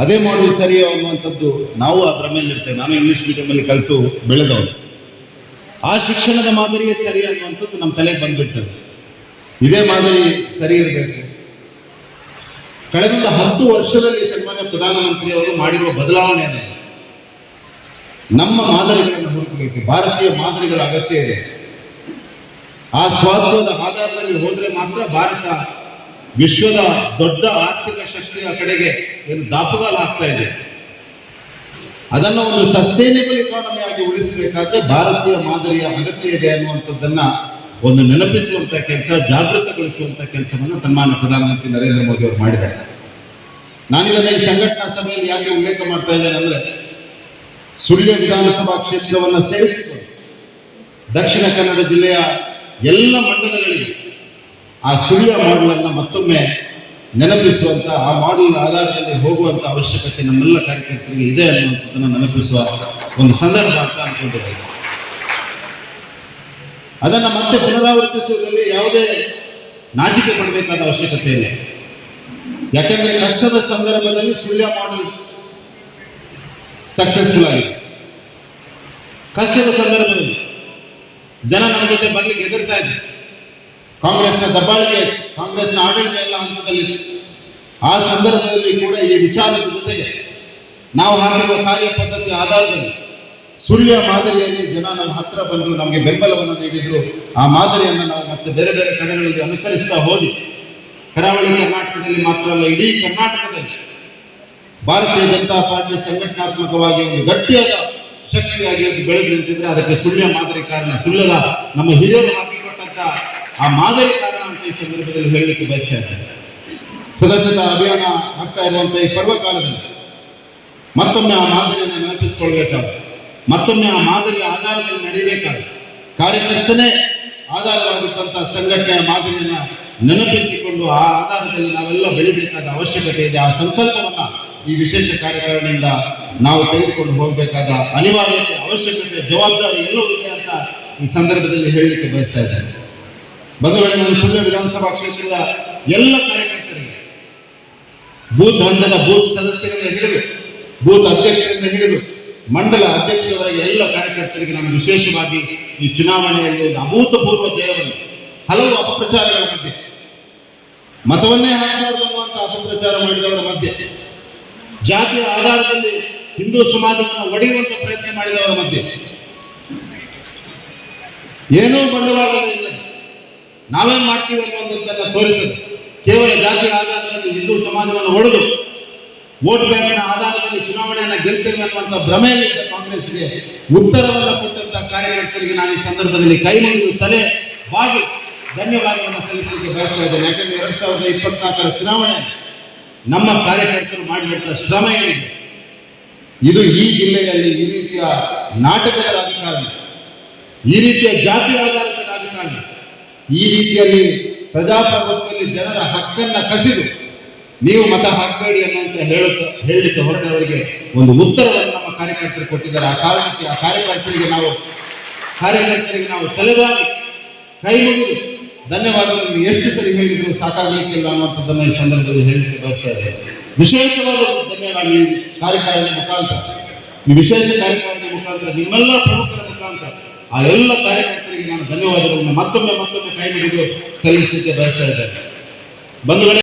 ಅದೇ ಮಾಡಲ್ ಸರಿ ಅನ್ನುವಂಥದ್ದು ನಾವು ಆ ಭ್ರಮೆಯಲ್ಲಿರ್ತೇವೆ. ನಾನು ಇಂಗ್ಲಿಷ್ ಮೀಡಿಯಮಲ್ಲಿ ಕಲಿತು ಬೆಳೆದವನು. ಆ ಶಿಕ್ಷಣದ ಮಾದರಿಯೇ ಸರಿ ಅನ್ನುವಂಥದ್ದು ನಮ್ಮ ತಲೆಗೆ ಬಂದ್ಬಿಡ್ತದೆ. ಇದೇ ಮಾದರಿ ಸರಿ ಇರಬೇಕು. ಕಳೆದ 10 ವರ್ಷದಲ್ಲಿ ಸನ್ಮಾನ್ಯ ಪ್ರಧಾನಮಂತ್ರಿಯವರು ಮಾಡಿರುವ ಬದಲಾವಣೆ ನಮ್ಮ ಮಾದರಿಗಳನ್ನು ಹುಡುಕಬೇಕು. ಭಾರತೀಯ ಮಾದರಿಗಳ ಅಗತ್ಯ ಇದೆ. ಆ ಸ್ವಾತಂತ್ರ್ಯದ ಆಧಾರದಲ್ಲಿ ಹೋದ್ರೆ ಮಾತ್ರ ಭಾರತ ವಿಶ್ವದ ದೊಡ್ಡ ಆರ್ಥಿಕ ಶಕ್ತಿಯ ಕಡೆಗೆ ಏನು ದಾಪುಗಾಲು ಆಗ್ತಾ ಇದೆ. ಅದನ್ನು ಒಂದು ಸಸ್ಟೈನೇಬಲ್ ಇಕಾನಮಿ ಆಗಿ ಉಳಿಸಬೇಕಾದ್ರೆ ಭಾರತೀಯ ಮಾದರಿಯ ಅಗತ್ಯ ಇದೆ ಅನ್ನುವಂಥದ್ದನ್ನ ಒಂದು ನೆನಪಿಸುವಂತ ಕೆಲಸ, ಜಾಗೃತಗೊಳಿಸುವಂತ ಕೆಲಸವನ್ನು ಸನ್ಮಾನ್ಯ ಪ್ರಧಾನಮಂತ್ರಿ ನರೇಂದ್ರ ಮೋದಿ ಅವರು ಮಾಡಿದ್ದಾರೆ. ನಾನಿದನ್ನ ಈ ಸಂಘಟನಾ ಸಭೆಯಲ್ಲಿ ಯಾಕೆ ಉಲ್ಲೇಖ ಮಾಡ್ತಾ ಇದ್ದೇನೆ ಅಂದ್ರೆ, ಸುಳ್ಯ ವಿಧಾನಸಭಾ ಕ್ಷೇತ್ರವನ್ನು ಸೇರಿಸಿಕೊಂಡು ದಕ್ಷಿಣ ಕನ್ನಡ ಜಿಲ್ಲೆಯ ಎಲ್ಲ ಮಂಡಲಗಳಿಗೆ ಆ ಸುಳ್ಯ ಮಾಡೆಲ್ ಮತ್ತೊಮ್ಮೆ ನೆನಪಿಸುವಂತ, ಆ ಮಾಡೆಲ್ ಆಧಾರದಲ್ಲಿ ಹೋಗುವಂತ ಅವಶ್ಯಕತೆ ನಮ್ಮೆಲ್ಲ ಕಾರ್ಯಕರ್ತರಿಗೆ ಇದೆ ಅನ್ನುವಂಥದ್ದನ್ನು ನೆನಪಿಸುವ ಒಂದು ಸಂದರ್ಭ ಅಂತ ಅನ್ಕೊಂಡಿದ್ದೇವೆ. ಅದನ್ನು ಮತ್ತೆ ಪುನರಾವರ್ತಿಸುವುದರಲ್ಲಿ ಯಾವುದೇ ನಾಚಿಕೆ ಪಡಬೇಕಾದ ಅವಶ್ಯಕತೆ ಇಲ್ಲ. ಯಾಕಂದ್ರೆ ಕಷ್ಟದ ಸಂದರ್ಭದಲ್ಲಿ ಸುಳ್ಯ ಮಾಡೆಲ್ ಸಕ್ಸಸ್ಫುಲ್ ಆಗಿದೆ. ಕಷ್ಟದ ಸಂದರ್ಭದಲ್ಲಿ ಜನ ನಮ್ಮ ಜೊತೆ ಬರ್ಲಿಕ್ಕೆ ಹೆದರ್ತಾ ಇದ್ರು. ಕಾಂಗ್ರೆಸ್ನ ದಬ್ಬಾಳಿಕೆ, ಕಾಂಗ್ರೆಸ್ನ ಆಡಳಿತ ಎಲ್ಲ ಹಂತದಲ್ಲಿ. ಆ ಸಂದರ್ಭದಲ್ಲಿ ಕೂಡ ಈ ವಿಚಾರದ ಜೊತೆಗೆ ನಾವು ಹಾಕಿರುವ ಕಾರ್ಯ ಪದ್ಧತಿ ಆಧಾರದಲ್ಲಿ ಸುಳ್ಯ ಮಾದರಿಯಲ್ಲಿ ಜನ ನಮ್ಮ ಹತ್ರ ಬಂದು ನಮಗೆ ಬೆಂಬಲವನ್ನು ನೀಡಿದ್ರು. ಆ ಮಾದರಿಯನ್ನು ನಾವು ಮತ್ತೆ ಬೇರೆ ಬೇರೆ ಕಡೆಗಳಲ್ಲಿ ಅನುಸರಿಸ್ತಾ ಹೋಗಿ ಕರಾವಳಿ ಕರ್ನಾಟಕದಲ್ಲಿ ಮಾತ್ರ ಅಲ್ಲ, ಇಡೀ ಕರ್ನಾಟಕದಲ್ಲಿ ಭಾರತೀಯ ಜನತಾ ಪಾರ್ಟಿ ಸಂಘಟನಾತ್ಮಕವಾಗಿ ಒಂದು ಗಟ್ಟಿಯಾದ ಶಕ್ತಿಯಾಗಿ ಬೆಳೆದು ನಿಂತಿದ್ರೆ ಅದಕ್ಕೆ ಸುಳ್ಯ ಮಾದರಿ ಕಾರಣ. ಸುಳ್ಯದ ನಮ್ಮ ಹಿರಿಯರು ಹಾಕಿಕೊಟ್ಟಂತ ಆ ಮಾದರಿ ಕಾರಣ ಅಂತ ಈ ಸಂದರ್ಭದಲ್ಲಿ ಹೇಳಲಿಕ್ಕೆ ಬಯಸ್ತಾ ಇದ್ದಾರೆ. ಸದಸ್ಯತಾ ಅಭಿಯಾನ ಆಗ್ತಾ ಇರುವಂತಹ ಈ ಪರ್ವಕಾಲದಲ್ಲಿ ಮತ್ತೊಮ್ಮೆ ಆ ಮಾದರಿಯನ್ನು ನೆನಪಿಸಿಕೊಳ್ಬೇಕಾದ್ರೆ, ಮತ್ತೊಮ್ಮೆ ಆ ಮಾದರಿಯ ಆಧಾರದಲ್ಲಿ ನಡೀಬೇಕಾದ್ರೆ, ಕಾರ್ಯಕರ್ತನೇ ಆಧಾರವಾಗಿದ್ದಂತಹ ಸಂಘಟನೆಯ ಮಾದರಿಯನ್ನ ನೆನಪಿಸಿಕೊಂಡು ಆ ಆಧಾರದಲ್ಲಿ ನಾವೆಲ್ಲ ಬೆಳಿಬೇಕಾದ ಅವಶ್ಯಕತೆ ಇದೆ. ಆ ಸಂಕಲ್ಪವನ್ನ ಈ ವಿಶೇಷ ಕಾರ್ಯಕ್ರಮದಿಂದ ನಾವು ತೆಗೆದುಕೊಂಡು ಹೋಗಬೇಕಾದ ಅನಿವಾರ್ಯತೆ, ಅವಶ್ಯಕತೆ, ಜವಾಬ್ದಾರಿ ಎಲ್ಲವೂ ಇದೆ ಅಂತ ಈ ಸಂದರ್ಭದಲ್ಲಿ ಹೇಳಲಿಕ್ಕೆ ಬಯಸ್ತಾ ಇದ್ದೇನೆ. ಬಂಧುಗಳೇ, ನಾನು ಸುಳ್ಯ ವಿಧಾನಸಭಾ ಕ್ಷೇತ್ರದ ಎಲ್ಲ ಕಾರ್ಯಕರ್ತರಿಗೆ, ಬೂತ್ ಹಂತದ ಬೂತ್ ಸದಸ್ಯರಿಂದ ಹಿಡಿದು ಬೂತ್ ಅಧ್ಯಕ್ಷರಿಂದ ಹಿಡಿದು ಮಂಡಲ ಅಧ್ಯಕ್ಷರವರೆಗೆ ಎಲ್ಲ ಕಾರ್ಯಕರ್ತರಿಗೆ ನಾನು ವಿಶೇಷವಾಗಿ ಈ ಚುನಾವಣೆಯಲ್ಲಿ ಒಂದು ಅಭೂತಪೂರ್ವ ಜಯವನ್ನು, ಹಲವು ಅಪಪ್ರಚಾರಗಳ ಮಧ್ಯೆ, ಮತವನ್ನೇ ಹಾಕಬಾರದು ಅನ್ನುವಂಥ ಅಪಪ್ರಚಾರ ಮಾಡಿದವರ ಮಧ್ಯೆ, ಜಾತಿಯ ಆಧಾರದಲ್ಲಿ ಹಿಂದೂ ಸಮಾಜವನ್ನು ಒಡೆಯುವಂತ ಪ್ರಯತ್ನ ಮಾಡಿದವರ ಮಧ್ಯೆ, ಏನೋ ಬಂಡವಾಳವಿಲ್ಲ ನಾವೇನ್ ಮಾಡ್ತೀವಿ ಅನ್ನುವಂಥದ್ದನ್ನು ತೋರಿಸಲು ಕೇವಲ ಜಾತಿಯ ಆಧಾರದಲ್ಲಿ ಹಿಂದೂ ಸಮಾಜವನ್ನು ಒಡೆದು ವೋಟ್ ಬ್ಯಾಂಕಿನ ಆಧಾರದಲ್ಲಿ ಚುನಾವಣೆಯನ್ನು ಗೆಲ್ತೇವೆ ಅನ್ನುವಂಥ ಭ್ರಮೆಯಲ್ಲಿ ಕಾಂಗ್ರೆಸ್ಗೆ ಉತ್ತರವನ್ನು ಕೊಟ್ಟಂತಹ ಕಾರ್ಯಕರ್ತರಿಗೆ ನಾನು ಈ ಸಂದರ್ಭದಲ್ಲಿ ಕೈ ಮುಗಿದು ತಲೆ ಬಾಗಿ ಧನ್ಯವಾದವನ್ನು ಸಲ್ಲಿಸಲಿಕ್ಕೆ ಬಯಸ್ತಾ ಇದ್ದೇನೆ. ಯಾಕಂದ್ರೆ 2024ರ ಚುನಾವಣೆ ನಮ್ಮ ಕಾರ್ಯಕರ್ತರು ಮಾಡಿದಂತಹ ಶ್ರಮ ಏನಿದೆ, ಇದು ಈ ಜಿಲ್ಲೆಯಲ್ಲಿ ಈ ರೀತಿಯ ನಾಟಕದ ರಾಜಕಾರಣ, ಈ ರೀತಿಯ ಜಾತಿ ಆಧಾರಿತ ರಾಜಕಾರಣ, ಈ ರೀತಿಯಲ್ಲಿ ಪ್ರಜಾಪ್ರಭುತ್ವದಲ್ಲಿ ಜನರ ಹಕ್ಕನ್ನ ಕಸಿದು ನೀವು ಮತ ಹಾಕಬೇಡಿ ಅನ್ನುವಂತ ಹೇಳಲಿಕ್ಕೆ ಹೊರಟವರಿಗೆ ಒಂದು ಉತ್ತರವನ್ನು ನಮ್ಮ ಕಾರ್ಯಕರ್ತರು ಕೊಟ್ಟಿದ್ದಾರೆ. ಆ ಕಾರಣಕ್ಕೆ ಆ ಕಾರ್ಯಕರ್ತರಿಗೆ ನಾವು ತಲೆಬಾಗಿ ಕೈ ಮುಗಿದು ಧನ್ಯವಾದಗಳನ್ನು ಎಷ್ಟು ಸರಿ ಹೇಳಿದ್ರು ಸಾಕಾಗಲಿಕ್ಕಿಲ್ಲ ಅನ್ನುವಂಥದ್ದನ್ನು ಈ ಸಂದರ್ಭದಲ್ಲಿ ಹೇಳಲಿಕ್ಕೆ ಬಯಸ್ತಾ ಇದ್ದೇವೆ. ವಿಶೇಷವಾದ ಧನ್ಯವಾದ ಈ ಕಾರ್ಯಕ್ರಮದ ಮುಖಾಂತರ, ಈ ವಿಶೇಷ ಕಾರ್ಯಕ್ರಮದ ಮುಖಾಂತರ, ನಿಮ್ಮೆಲ್ಲ ಪ್ರಮುಖರ ಮುಖಾಂತರ ಆ ಎಲ್ಲ ಕಾರ್ಯಕರ್ತರಿಗೆ ನಾನು ಧನ್ಯವಾದಗಳನ್ನು ಮತ್ತೊಮ್ಮೆ ಕೈ ಮುಗಿದು ಸಲ್ಲಿಸಲಿಕ್ಕೆ ಬಯಸ್ತಾ ಇದ್ದೇನೆ. ಬಂಧುಗಳೇ,